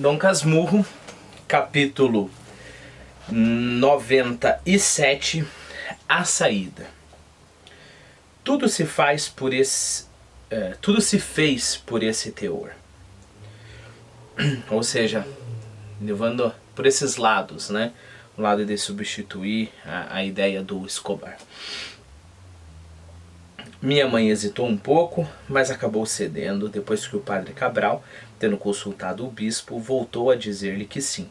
Dom Casmurro, capítulo 97, A Saída. Tudo se fez por esse teor. Ou seja, levando por esses lados, né? O lado de substituir a ideia do Escobar. Minha mãe hesitou um pouco, mas acabou cedendo depois que o padre Cabral, tendo consultado o bispo, voltou a dizer-lhe que sim,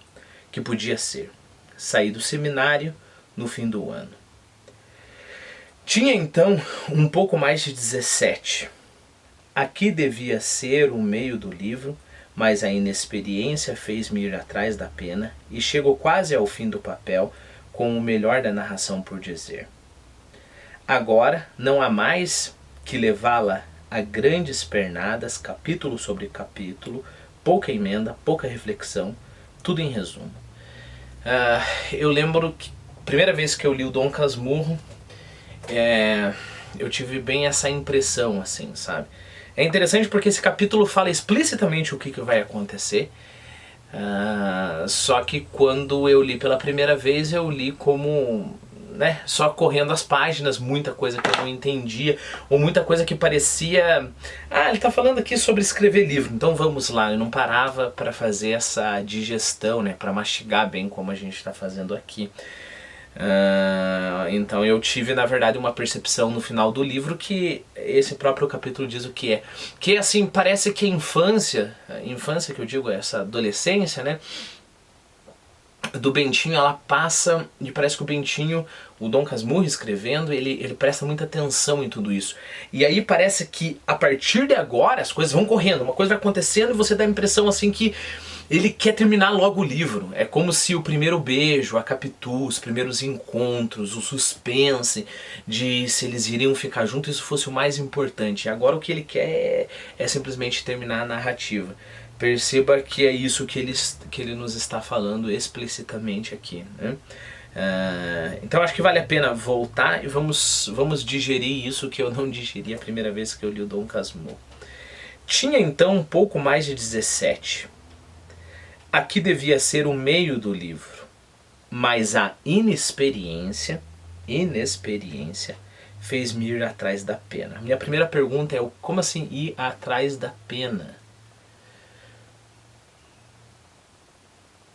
que podia ser. Saí do seminário no fim do ano. Tinha então um pouco mais de 17. Aqui devia ser o meio do livro, mas a inexperiência fez-me ir atrás da pena e chegou quase ao fim do papel com o melhor da narração por dizer. Agora não há mais que levá-la a grandes pernadas, capítulo sobre capítulo, pouca emenda, pouca reflexão, tudo em resumo. Eu lembro que a primeira vez que eu li o Dom Casmurro, eu tive bem essa impressão, assim, sabe? É interessante porque esse capítulo fala explicitamente o que vai acontecer, só que quando eu li pela primeira vez, eu li como, né, só correndo as páginas, muita coisa que eu não entendia, ou muita coisa que parecia... ele está falando aqui sobre escrever livro, então vamos lá. Eu não parava para fazer essa digestão, né, para mastigar bem como a gente está fazendo aqui. Então eu tive, na verdade, uma percepção no final do livro que esse próprio capítulo diz o que é. Que assim, parece que a infância que eu digo, essa adolescência, né, do Bentinho, ela passa, e parece que o Bentinho, o Dom Casmurro escrevendo, ele presta muita atenção em tudo isso. E aí parece que a partir de agora as coisas vão correndo, uma coisa vai acontecendo e você dá a impressão assim que ele quer terminar logo o livro. É como se o primeiro beijo, a capitu, os primeiros encontros, o suspense de se eles iriam ficar juntos, isso fosse o mais importante. E agora o que ele quer é simplesmente terminar a narrativa. Perceba que é isso que ele nos está falando explicitamente aqui, né? Então acho que vale a pena voltar e vamos digerir isso que eu não digeri a primeira vez que eu li o Dom Casmurro. Tinha então um pouco mais de 17. Aqui devia ser o meio do livro, mas a inexperiência fez-me ir atrás da pena. Minha primeira pergunta é: como assim ir atrás da pena?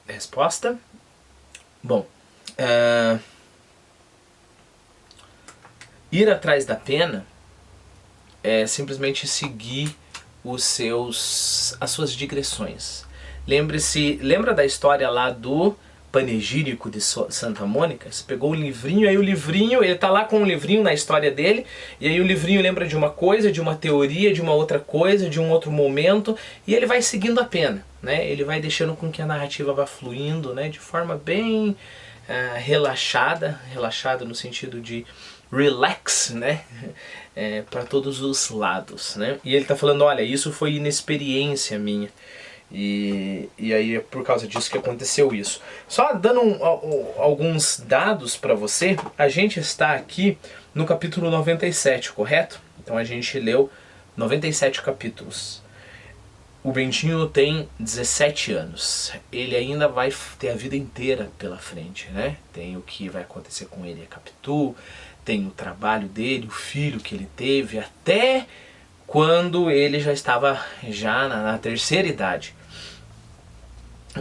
Resposta? Bom, ir atrás da pena é simplesmente seguir as suas digressões. Lembra da história lá do panegírico de Santa Mônica? Você pegou o livrinho, aí o livrinho, ele tá lá com o livrinho na história dele, e aí o livrinho lembra de uma coisa, de uma teoria, de uma outra coisa, de um outro momento, e ele vai seguindo a pena, né? Ele vai deixando com que a narrativa vá fluindo, né? De forma bem relaxada no sentido de relax, né? Para todos os lados, né? E ele tá falando, olha, isso foi inexperiência minha. E aí é por causa disso que aconteceu isso. Só dando alguns dados para você, a gente está aqui no capítulo 97, correto? Então a gente leu 97 capítulos. O Bentinho tem 17 anos. Ele ainda vai ter a vida inteira pela frente, né? Tem o que vai acontecer com ele, a Capitu, tem o trabalho dele, o filho que ele teve, até quando ele já estava na terceira idade.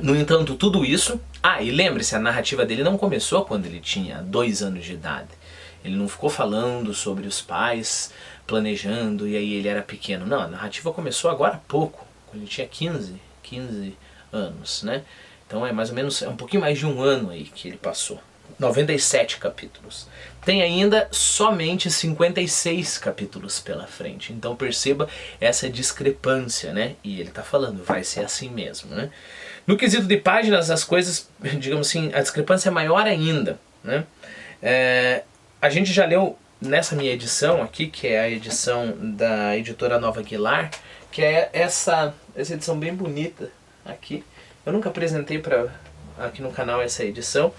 No entanto, tudo isso... e lembre-se, a narrativa dele não começou quando ele tinha 2 anos de idade. Ele não ficou falando sobre os pais planejando e aí ele era pequeno. Não, a narrativa começou agora há pouco, quando ele tinha 15 anos, né? Então é mais ou menos, um pouquinho mais de um ano aí que ele passou. 97 capítulos. Tem ainda somente 56 capítulos pela frente. Então perceba essa discrepância, né? E ele está falando, vai ser assim mesmo, né? No quesito de páginas, as coisas, digamos assim, a discrepância é maior ainda, né? A gente já leu nessa minha edição aqui, que é a edição da editora Nova Aguilar, que é essa edição bem bonita aqui. Eu nunca apresentei aqui no canal essa edição.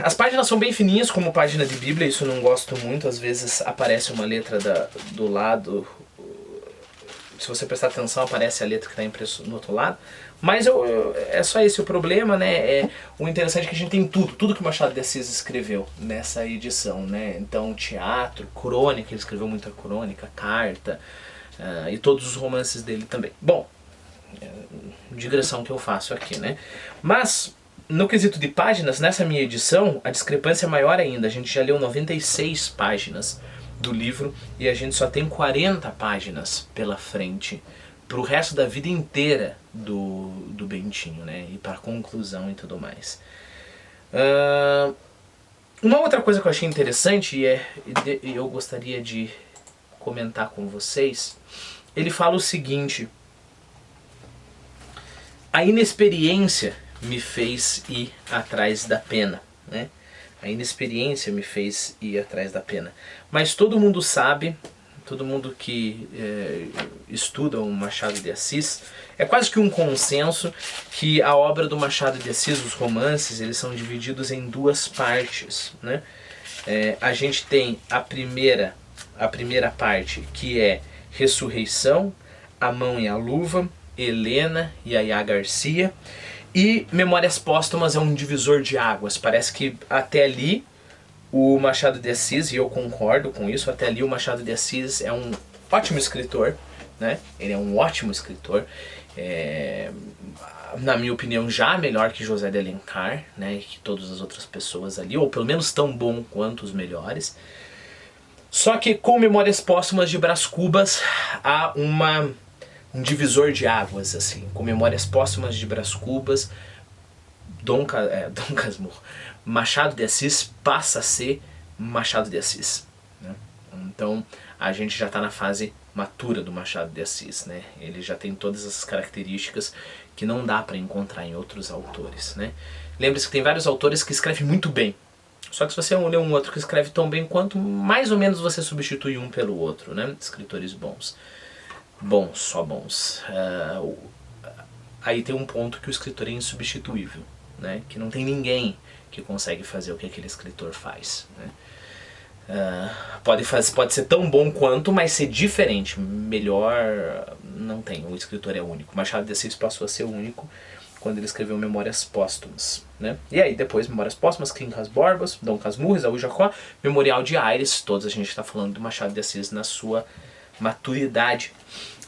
As páginas são bem fininhas, como página de Bíblia, isso eu não gosto muito. Às vezes aparece uma letra do lado se você prestar atenção, aparece a letra que está no outro lado. Mas é só esse o problema, né? O interessante é que a gente tem tudo que o Machado de Assis escreveu nessa edição, né? Então, teatro, crônica, ele escreveu muita crônica, carta, e todos os romances dele também. Bom, digressão que eu faço aqui, né? Mas, no quesito de páginas, nessa minha edição, a discrepância é maior ainda. A gente já leu 96 páginas do livro e a gente só tem 40 páginas pela frente pro resto da vida inteira do Bentinho, né? E para conclusão e tudo mais. Uma outra coisa que eu achei interessante e eu gostaria de comentar com vocês, ele fala o seguinte: a inexperiência me fez ir atrás da pena, né? A inexperiência me fez ir atrás da pena. Mas todo mundo sabe, todo mundo que estuda o Machado de Assis, é quase que um consenso que a obra do Machado de Assis, os romances, eles são divididos em duas partes, né? A gente tem a primeira parte, que é Ressurreição, A Mão e a Luva, Helena e Yaya Garcia, e Memórias Póstumas é um divisor de águas. Parece que até ali o Machado de Assis, e eu concordo com isso, até ali o Machado de Assis é um ótimo escritor, né? Ele é um ótimo escritor, na minha opinião já melhor que José de Alencar, né? E que todas as outras pessoas ali, ou pelo menos tão bom quanto os melhores. Só que com Memórias Póstumas de Brás Cubas há um divisor de águas, assim. Com Memórias Póstumas de Brás Cubas, Dom Casmurro, Machado de Assis passa a ser Machado de Assis, né? Então a gente já está na fase matura do Machado de Assis, né? Ele já tem todas essas características que não dá para encontrar em outros autores, né? Lembre-se que tem vários autores que escrevem muito bem, só que se você ler um outro que escreve tão bem quanto, mais ou menos você substitui um pelo outro, né? Escritores bons. Só bons. Aí tem um ponto que o escritor é insubstituível, né? Que não tem ninguém que consegue fazer o que aquele escritor faz, né? Pode ser tão bom quanto, mas ser diferente, melhor, não tem. O escritor é único. Machado de Assis passou a ser único quando ele escreveu Memórias Póstumas, né? E aí depois Memórias Póstumas, Quincas Borbas, Dom Casmurro, Isaú Jacó, Memorial de Aires, todos a gente está falando do Machado de Assis na sua maturidade.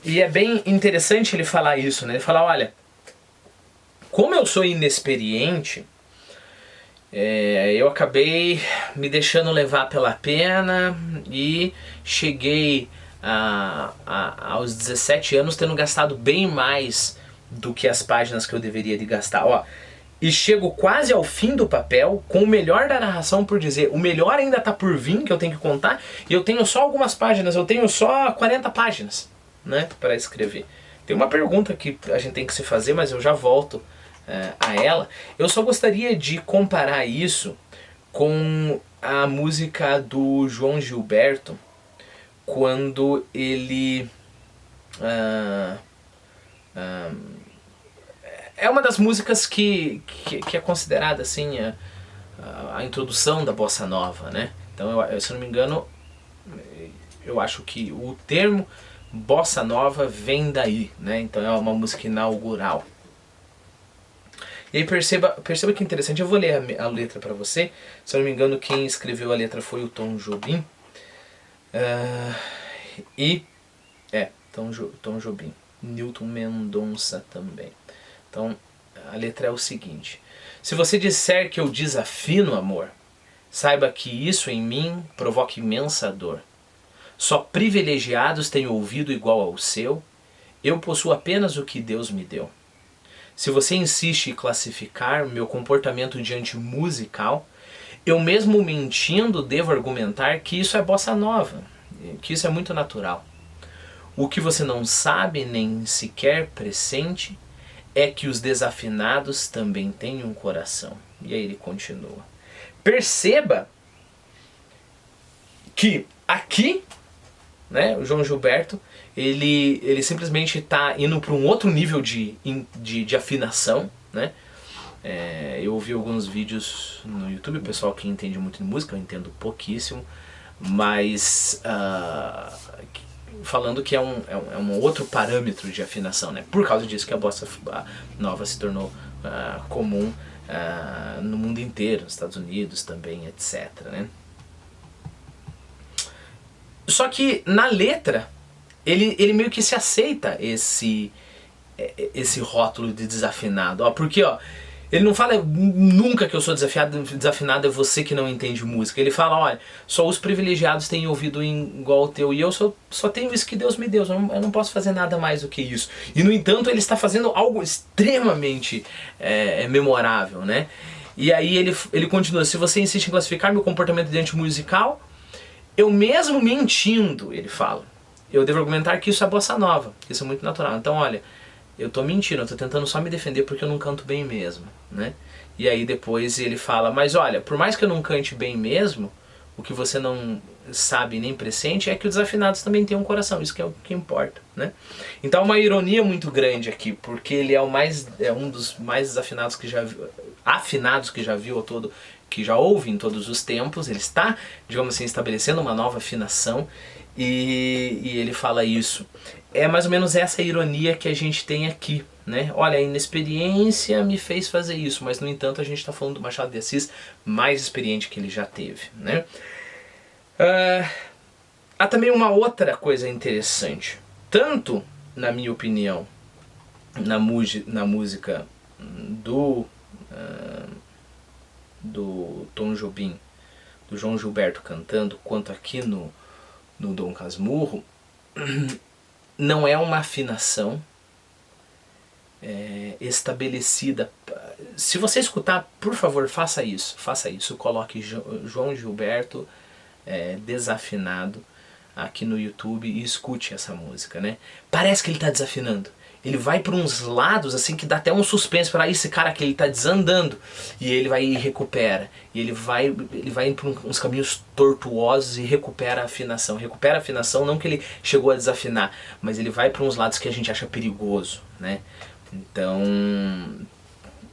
E é bem interessante ele falar isso, né? Ele fala, olha, como eu sou inexperiente, eu acabei me deixando levar pela pena e cheguei aos 17 anos tendo gastado bem mais do que as páginas que eu deveria de gastar. Ó, e chego quase ao fim do papel, com o melhor da narração por dizer. O melhor ainda está por vir, que eu tenho que contar, e eu tenho só algumas páginas, eu tenho só 40 páginas, né, para escrever. Tem uma pergunta que a gente tem que se fazer, mas eu já volto a ela. Eu só gostaria de comparar isso com a música do João Gilberto, quando ele... é uma das músicas que é considerada assim a introdução da bossa nova, né? Então, se eu não me engano, eu acho que o termo bossa nova vem daí, né? Então é uma música inaugural. E aí perceba que interessante, eu vou ler a letra para você. Se eu não me engano, quem escreveu a letra foi o Tom Jobim. Tom Jobim. Newton Mendonça também. Então, a letra é o seguinte: se você disser que eu desafino, amor, saiba que isso em mim provoca imensa dor. Só privilegiados têm ouvido igual ao seu, eu possuo apenas o que Deus me deu. Se você insiste em classificar meu comportamento diante musical, eu mesmo mentindo devo argumentar que isso é bossa nova, que isso é muito natural. O que você não sabe nem sequer pressente é que os desafinados também têm um coração. E aí ele continua. Perceba que aqui, né, o João Gilberto, ele simplesmente está indo para um outro nível de afinação, né? Eu ouvi alguns vídeos no YouTube, o pessoal que entende muito de música, eu entendo pouquíssimo, mas falando que é um outro parâmetro de afinação, né? Por causa disso que a bossa nova se tornou comum no mundo inteiro, nos Estados Unidos também, etc, né? Só que na letra, ele meio que se aceita esse rótulo de desafinado. Porque ele não fala nunca que eu sou desafinado é você que não entende música. Ele fala, olha, só os privilegiados têm ouvido igual o teu, e eu só tenho isso que Deus me deu, eu não posso fazer nada mais do que isso. E no entanto ele está fazendo algo extremamente memorável, né? E aí ele continua, se você insiste em classificar meu comportamento diante musical, eu mesmo mentindo, ele fala, eu devo argumentar que isso é bossa nova, que isso é muito natural. Então olha, eu tô mentindo, eu tô tentando só me defender porque eu não canto bem mesmo, né? E aí depois ele fala, mas olha, por mais que eu não cante bem mesmo, o que você não sabe nem pressente é que os desafinados também têm um coração, isso que é o que importa, né? Então uma ironia muito grande aqui, porque ele é um dos mais desafinados que afinados que já viu que já houve em todos os tempos. Ele está, digamos assim, estabelecendo uma nova afinação, e ele fala isso. É mais ou menos essa ironia que a gente tem aqui, né? Olha, a inexperiência me fez fazer isso, mas no entanto a gente está falando do Machado de Assis mais experiente que ele já teve, né? Há também uma outra coisa interessante, tanto, na minha opinião, na música do Tom Jobim, do João Gilberto cantando, quanto aqui no Dom Casmurro, não é uma afinação estabelecida. Se você escutar, por favor, faça isso, coloque João Gilberto desafinado aqui no YouTube e escute essa música, né? Parece que ele está desafinando. Ele vai para uns lados assim que dá até um suspense para esse cara que ele está desandando, e ele vai e recupera, e ele vai indo por uns caminhos tortuosos e recupera a afinação. Recupera a afinação, não que ele chegou a desafinar, mas ele vai para uns lados que a gente acha perigoso, né? Então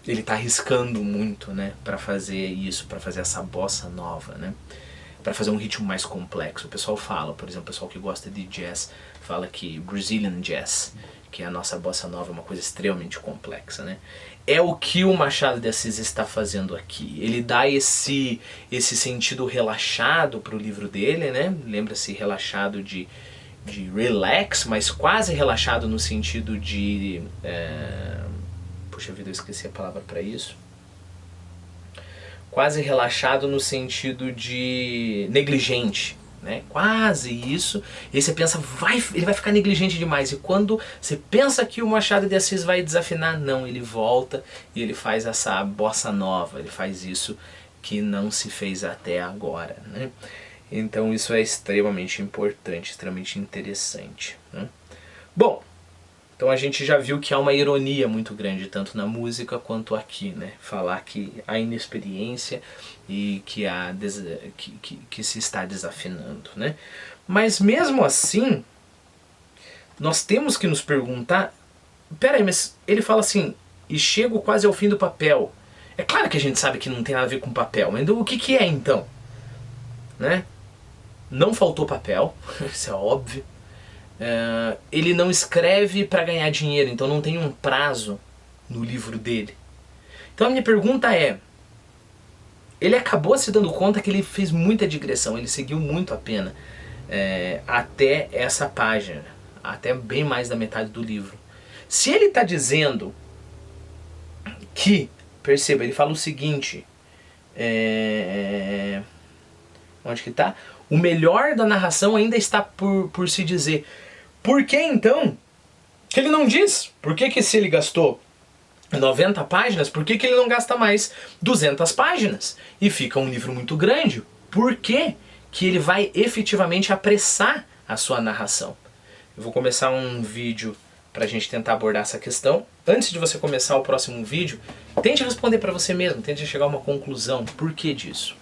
ele está arriscando muito, né, para fazer isso, para fazer essa bossa nova, né? Para fazer um ritmo mais complexo. O pessoal fala, por exemplo, o pessoal que gosta de jazz fala que Brazilian Jazz, que é a nossa bossa nova, é uma coisa extremamente complexa, né? É o que o Machado de Assis está fazendo aqui. Ele dá esse sentido relaxado para o livro dele, né? Lembra-se, relaxado de relax, mas quase relaxado no sentido de... puxa vida, eu esqueci a palavra para isso. Quase relaxado no sentido de negligente, né? Quase isso. E aí você pensa, ele vai ficar negligente demais. E quando você pensa que o Machado de Assis vai desafinar, não, ele volta e ele faz essa bossa nova, ele faz isso que não se fez até agora, né? Então isso é extremamente importante, extremamente interessante, né? Bom, então a gente já viu que há uma ironia muito grande, tanto na música quanto aqui, né? Falar que há inexperiência e que se está desafinando, né? Mas mesmo assim, nós temos que nos perguntar, peraí, mas ele fala assim, e chego quase ao fim do papel. É claro que a gente sabe que não tem nada a ver com papel, mas o que é então? Né? Não faltou papel, isso é óbvio. Ele não escreve para ganhar dinheiro, então não tem um prazo no livro dele. Então a minha pergunta é, ele acabou se dando conta que ele fez muita digressão, ele seguiu muito a pena até essa página, até bem mais da metade do livro. Se ele está dizendo que, perceba, ele fala o seguinte, onde que está? O melhor da narração ainda está por se dizer. Por que então que ele não diz? Por que se ele gastou 90 páginas, por que ele não gasta mais 200 páginas? E fica um livro muito grande. Por que ele vai efetivamente apressar a sua narração? Eu vou começar um vídeo para a gente tentar abordar essa questão. Antes de você começar o próximo vídeo, tente responder para você mesmo, tente chegar a uma conclusão. Por que disso?